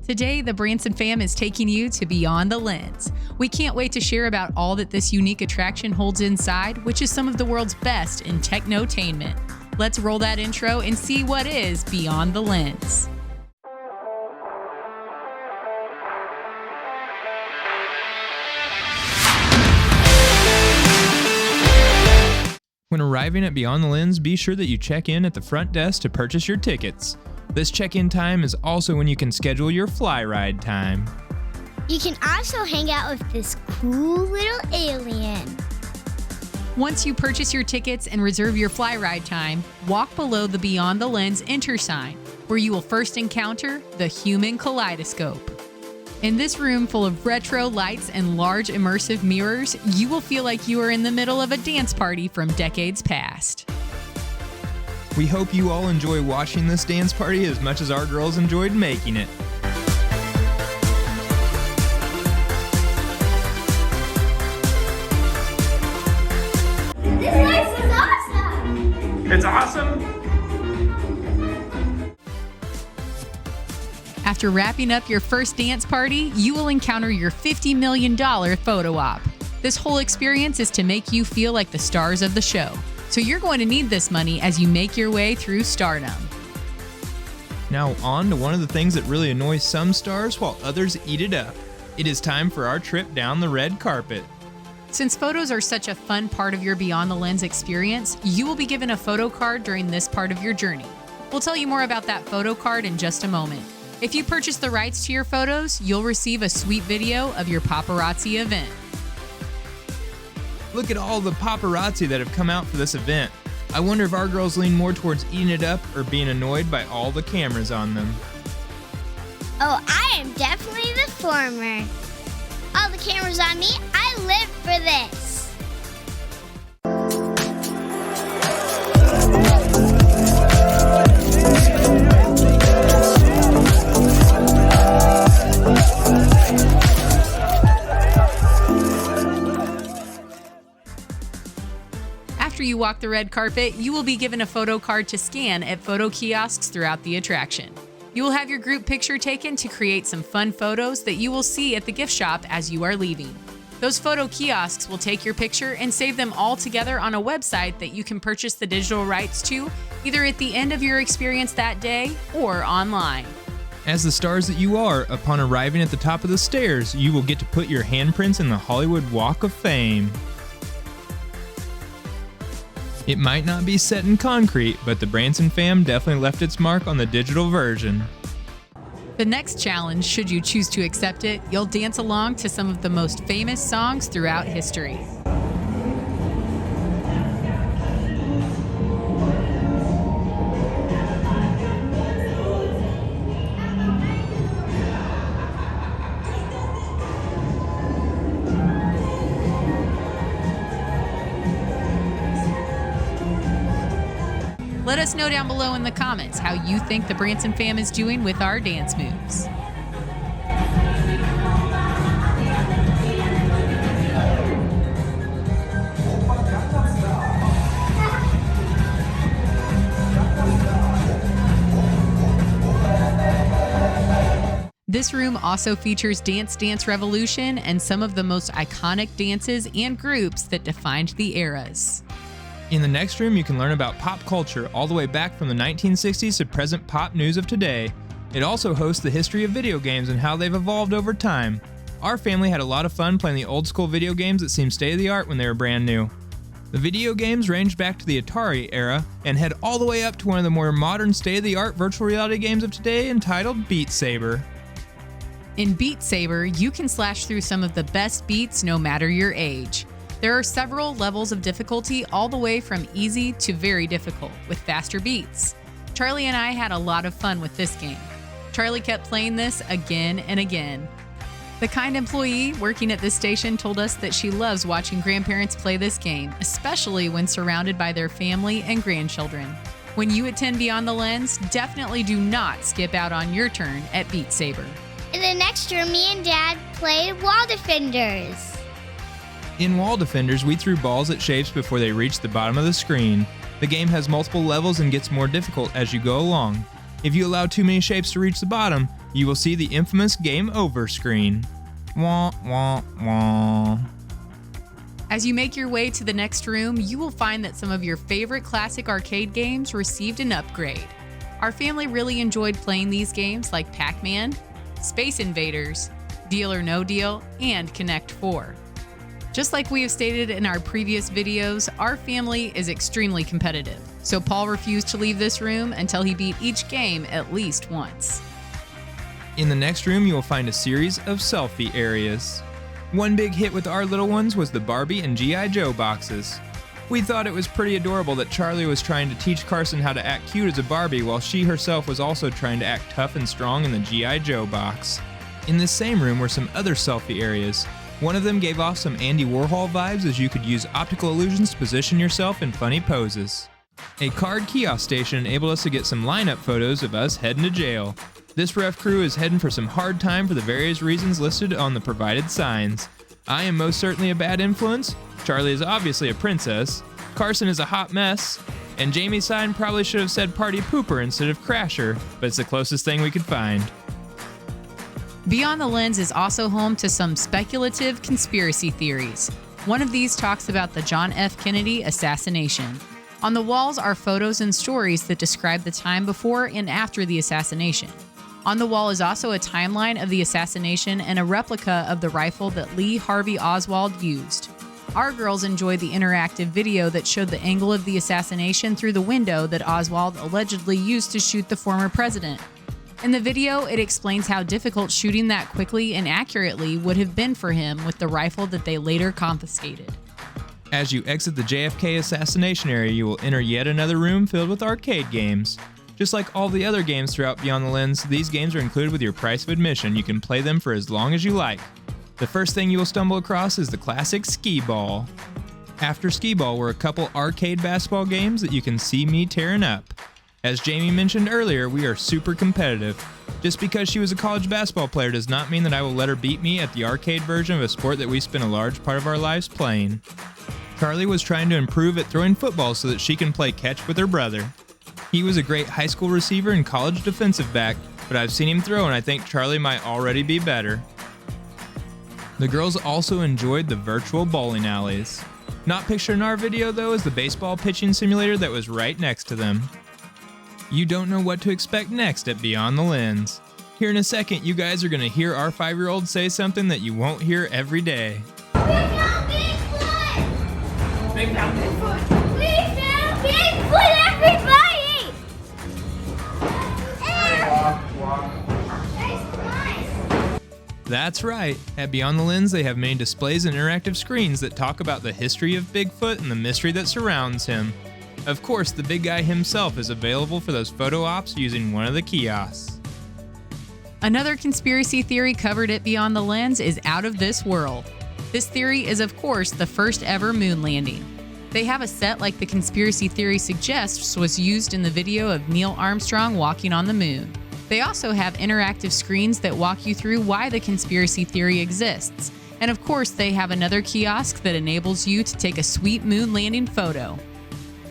Today, the Branson Fam is taking you to Beyond the Lens. We can't wait to share about all that this unique attraction holds inside, which is some of the world's best in techno-tainment. Let's roll that intro and see what is Beyond the Lens. When arriving at Beyond the Lens, be sure that you check in at the front desk to purchase your tickets. This check-in time is also when you can schedule your Flyride time. You can also hang out with this cool little alien. Once you purchase your tickets and reserve your Flyride time, walk below the Beyond the Lens enter sign, where you will first encounter the human kaleidoscope. In this room full of retro lights and large immersive mirrors, you will feel like you are in the middle of a dance party from decades past. We hope you all enjoy watching this dance party as much as our girls enjoyed making it. This place is awesome! It's awesome! After wrapping up your first dance party, you will encounter your $50 million photo op. This whole experience is to make you feel like the stars of the show. So you're going to need this money as you make your way through stardom. Now on to one of the things that really annoys some stars while others eat it up. It is time for our trip down the red carpet. Since photos are such a fun part of your Beyond the Lens experience, you will be given a photo card during this part of your journey. We'll tell you more about that photo card in just a moment. If you purchase the rights to your photos, you'll receive a sweet video of your paparazzi event. Look at all the paparazzi that have come out for this event. I wonder if our girls lean more towards eating it up or being annoyed by all the cameras on them. Oh, I am definitely the former. All the cameras on me, I live for this. After you walk the red carpet, you will be given a photo card to scan at photo kiosks throughout the attraction. You will have your group picture taken to create some fun photos that you will see at the gift shop as you are leaving. Those photo kiosks will take your picture and save them all together on a website that you can purchase the digital rights to, either at the end of your experience that day or online. As the stars that you are, upon arriving at the top of the stairs, you will get to put your handprints in the Hollywood Walk of Fame. It might not be set in concrete, but the Branson Fam definitely left its mark on the digital version. The next challenge, should you choose to accept it, you'll dance along to some of the most famous songs throughout history. Let us know down below in the comments how you think the Branson Fam is doing with our dance moves. This room also features Dance Dance Revolution and some of the most iconic dances and groups that defined the eras. In the next room, you can learn about pop culture all the way back from the 1960s to present pop news of today. It also hosts the history of video games and how they've evolved over time. Our family had a lot of fun playing the old school video games that seemed state-of-the-art when they were brand new. The video games ranged back to the Atari era and head all the way up to one of the more modern state-of-the-art virtual reality games of today entitled Beat Saber. In Beat Saber, you can slash through some of the best beats no matter your age. There are several levels of difficulty, all the way from easy to very difficult, with faster beats. Charlie and I had a lot of fun with this game. Charlie kept playing this again and again. The kind employee working at this station told us that she loves watching grandparents play this game, especially when surrounded by their family and grandchildren. When you attend Beyond the Lens, definitely do not skip out on your turn at Beat Saber. In the next room, me and Dad played Wall Defenders. In Wall Defenders, we threw balls at shapes before they reached the bottom of the screen. The game has multiple levels and gets more difficult as you go along. If you allow too many shapes to reach the bottom, you will see the infamous Game Over screen. Wah, wah, wah. As you make your way to the next room, you will find that some of your favorite classic arcade games received an upgrade. Our family really enjoyed playing these games like Pac-Man, Space Invaders, Deal or No Deal, and Connect 4. Just like we have stated in our previous videos, our family is extremely competitive, so Paul refused to leave this room until he beat each game at least once. In the next room, you will find a series of selfie areas. One big hit with our little ones was the Barbie and G.I. Joe boxes. We thought it was pretty adorable that Charlie was trying to teach Carson how to act cute as a Barbie while she herself was also trying to act tough and strong in the G.I. Joe box. In this same room were some other selfie areas. One of them gave off some Andy Warhol vibes as you could use optical illusions to position yourself in funny poses. A card kiosk station enabled us to get some lineup photos of us heading to jail. This rough crew is heading for some hard time for the various reasons listed on the provided signs. I am most certainly a bad influence, Charlie is obviously a princess, Carson is a hot mess, and Jamie's sign probably should have said party pooper instead of crasher, but it's the closest thing we could find. Beyond the Lens is also home to some speculative conspiracy theories. One of these talks about the John F. Kennedy assassination. On the walls are photos and stories that describe the time before and after the assassination. On the wall is also a timeline of the assassination and a replica of the rifle that Lee Harvey Oswald used. Our girls enjoyed the interactive video that showed the angle of the assassination through the window that Oswald allegedly used to shoot the former president. In the video, it explains how difficult shooting that quickly and accurately would have been for him with the rifle that they later confiscated. As you exit the JFK assassination area, you will enter yet another room filled with arcade games. Just like all the other games throughout Beyond the Lens, these games are included with your price of admission. You can play them for as long as you like. The first thing you will stumble across is the classic Skee Ball. After Skee Ball were a couple arcade basketball games that you can see me tearing up. As Jamie mentioned earlier, we are super competitive. Just because she was a college basketball player does not mean that I will let her beat me at the arcade version of a sport that we spent a large part of our lives playing. Charlie was trying to improve at throwing football so that she can play catch with her brother. He was a great high school receiver and college defensive back, but I've seen him throw and I think Charlie might already be better. The girls also enjoyed the virtual bowling alleys. Not pictured in our video though is the baseball pitching simulator that was right next to them. You don't know what to expect next at Beyond the Lens. Here in a second, you guys are going to hear our 5-year-old say something that you won't hear every day. We found Bigfoot! We found Bigfoot! We found Bigfoot, everybody! That's nice. That's right. At Beyond the Lens, they have made displays and interactive screens that talk about the history of Bigfoot and the mystery that surrounds him. Of course, the big guy himself is available for those photo ops using one of the kiosks. Another conspiracy theory covered at Beyond the Lens is out of this world. This theory is, of course, the first ever moon landing. They have a set like the conspiracy theory suggests was used in the video of Neil Armstrong walking on the moon. They also have interactive screens that walk you through why the conspiracy theory exists. And of course, they have another kiosk that enables you to take a sweet moon landing photo.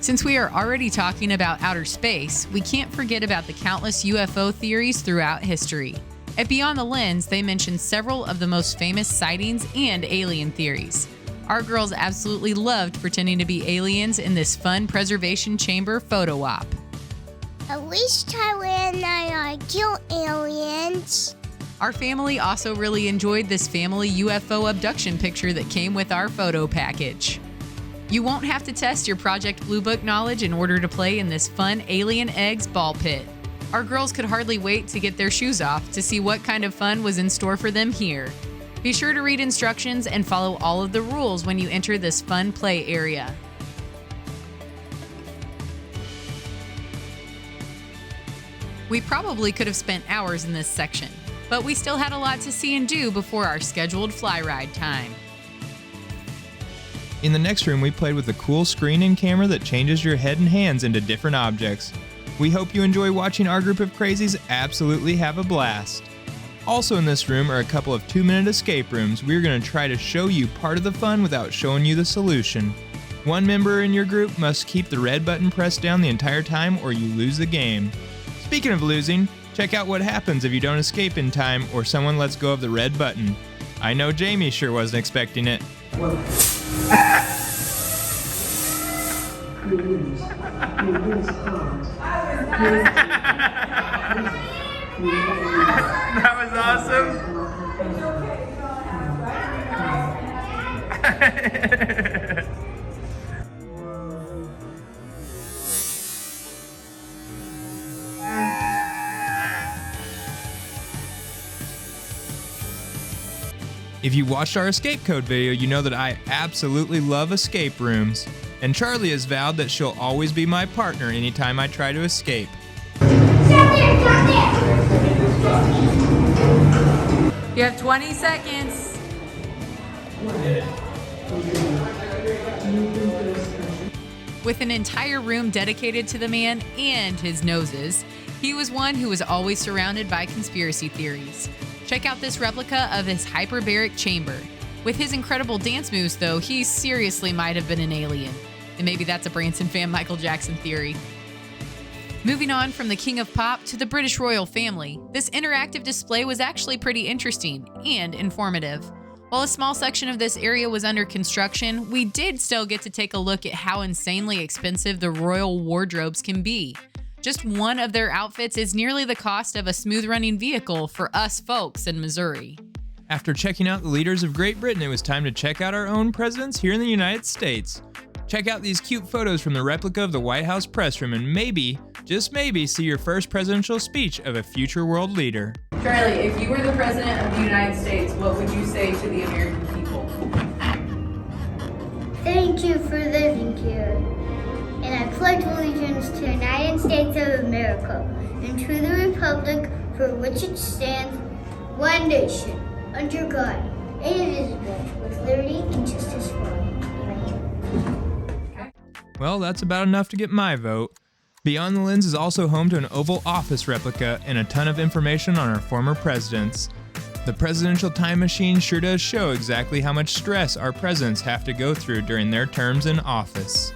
Since we are already talking about outer space, we can't forget about the countless UFO theories throughout history. At Beyond the Lens, they mention several of the most famous sightings and alien theories. Our girls absolutely loved pretending to be aliens in this fun preservation chamber photo op. At least Tyler and I kill aliens. Our family also really enjoyed this family UFO abduction picture that came with our photo package. You won't have to test your Project Blue Book knowledge in order to play in this fun Alien Eggs ball pit. Our girls could hardly wait to get their shoes off to see what kind of fun was in store for them here. Be sure to read instructions and follow all of the rules when you enter this fun play area. We probably could have spent hours in this section, but we still had a lot to see and do before our scheduled Flyride time. In the next room, we played with a cool screen and camera that changes your head and hands into different objects. We hope you enjoy watching our group of crazies absolutely have a blast. Also in this room are a couple of 2-minute escape rooms. We're going to try to show you part of the fun without showing you the solution. One member in your group must keep the red button pressed down the entire time or you lose the game. Speaking of losing, Check out what happens if you don't escape in time or someone lets go of the red button. I know Jamie sure wasn't expecting it. That was awesome. If you watched our escape code video, you know that I absolutely love escape rooms. And Charlie has vowed that she'll always be my partner anytime I try to escape. You have 20 seconds. With an entire room dedicated to the man and his noses, he was one who was always surrounded by conspiracy theories. Check out this replica of his hyperbaric chamber. With his incredible dance moves, though, he seriously might have been an alien. And maybe that's a Branson Fam Michael Jackson theory. Moving on from the King of Pop to the British royal family, this interactive display was actually pretty interesting and informative. While a small section of this area was under construction, we did still get to take a look at how insanely expensive the royal wardrobes can be. Just one of their outfits is nearly the cost of a smooth-running vehicle for us folks in Missouri. After checking out the leaders of Great Britain, it was time to check out our own presidents here in the United States. Check out these cute photos from the replica of the White House press room and maybe, just maybe, see your first presidential speech of a future world leader. Charlie, if you were the president of the United States, what would you say to the American people? Thank you for living here. And I pledge allegiance to the United States of America and to the republic for which it stands, one nation, under God, indivisible, with liberty and justice for all. Well, that's about enough to get my vote. Beyond the Lens is also home to an Oval Office replica and a ton of information on our former presidents. The presidential time machine sure does show exactly how much stress our presidents have to go through during their terms in office.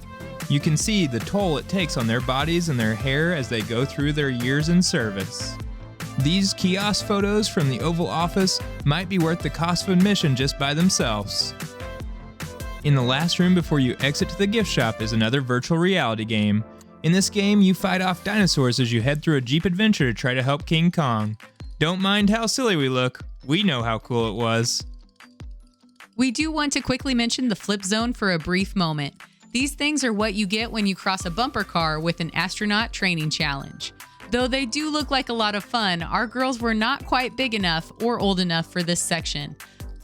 You can see the toll it takes on their bodies and their hair as they go through their years in service. These kiosk photos from the Oval Office might be worth the cost of admission just by themselves. In the last room before you exit to the gift shop is another virtual reality game. In this game, you fight off dinosaurs as you head through a Jeep adventure to try to help King Kong. Don't mind how silly we look, we know how cool it was. We do want to quickly mention the flip zone for a brief moment. These things are what you get when you cross a bumper car with an astronaut training challenge. Though they do look like a lot of fun, our girls were not quite big enough or old enough for this section.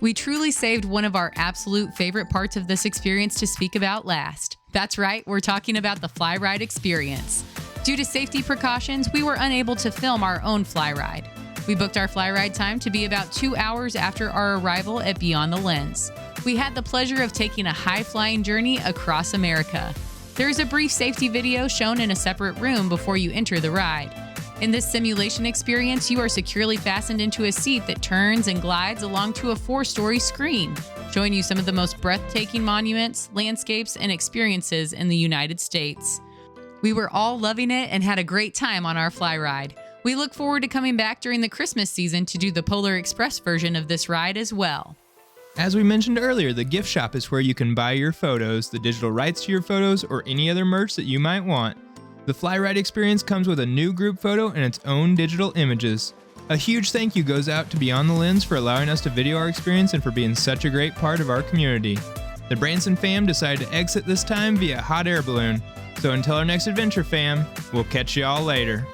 We truly saved one of our absolute favorite parts of this experience to speak about last. That's right, we're talking about the Flyride experience. Due to safety precautions, we were unable to film our own Flyride. We booked our Flyride time to be about 2 hours after our arrival at Beyond the Lens. We had the pleasure of taking a high-flying journey across America. There is a brief safety video shown in a separate room before you enter the ride. In this simulation experience, you are securely fastened into a seat that turns and glides along to a 4-story screen, showing you some of the most breathtaking monuments, landscapes, and experiences in the United States. We were all loving it and had a great time on our Flyride. We look forward to coming back during the Christmas season to do the Polar Express version of this ride as well. As we mentioned earlier, the gift shop is where you can buy your photos, the digital rights to your photos, or any other merch that you might want. The Flyride experience comes with a new group photo and its own digital images. A huge thank you goes out to Beyond the Lens for allowing us to video our experience and for being such a great part of our community. The Branson fam decided to exit this time via hot air balloon. So until our next adventure, fam, we'll catch you all later.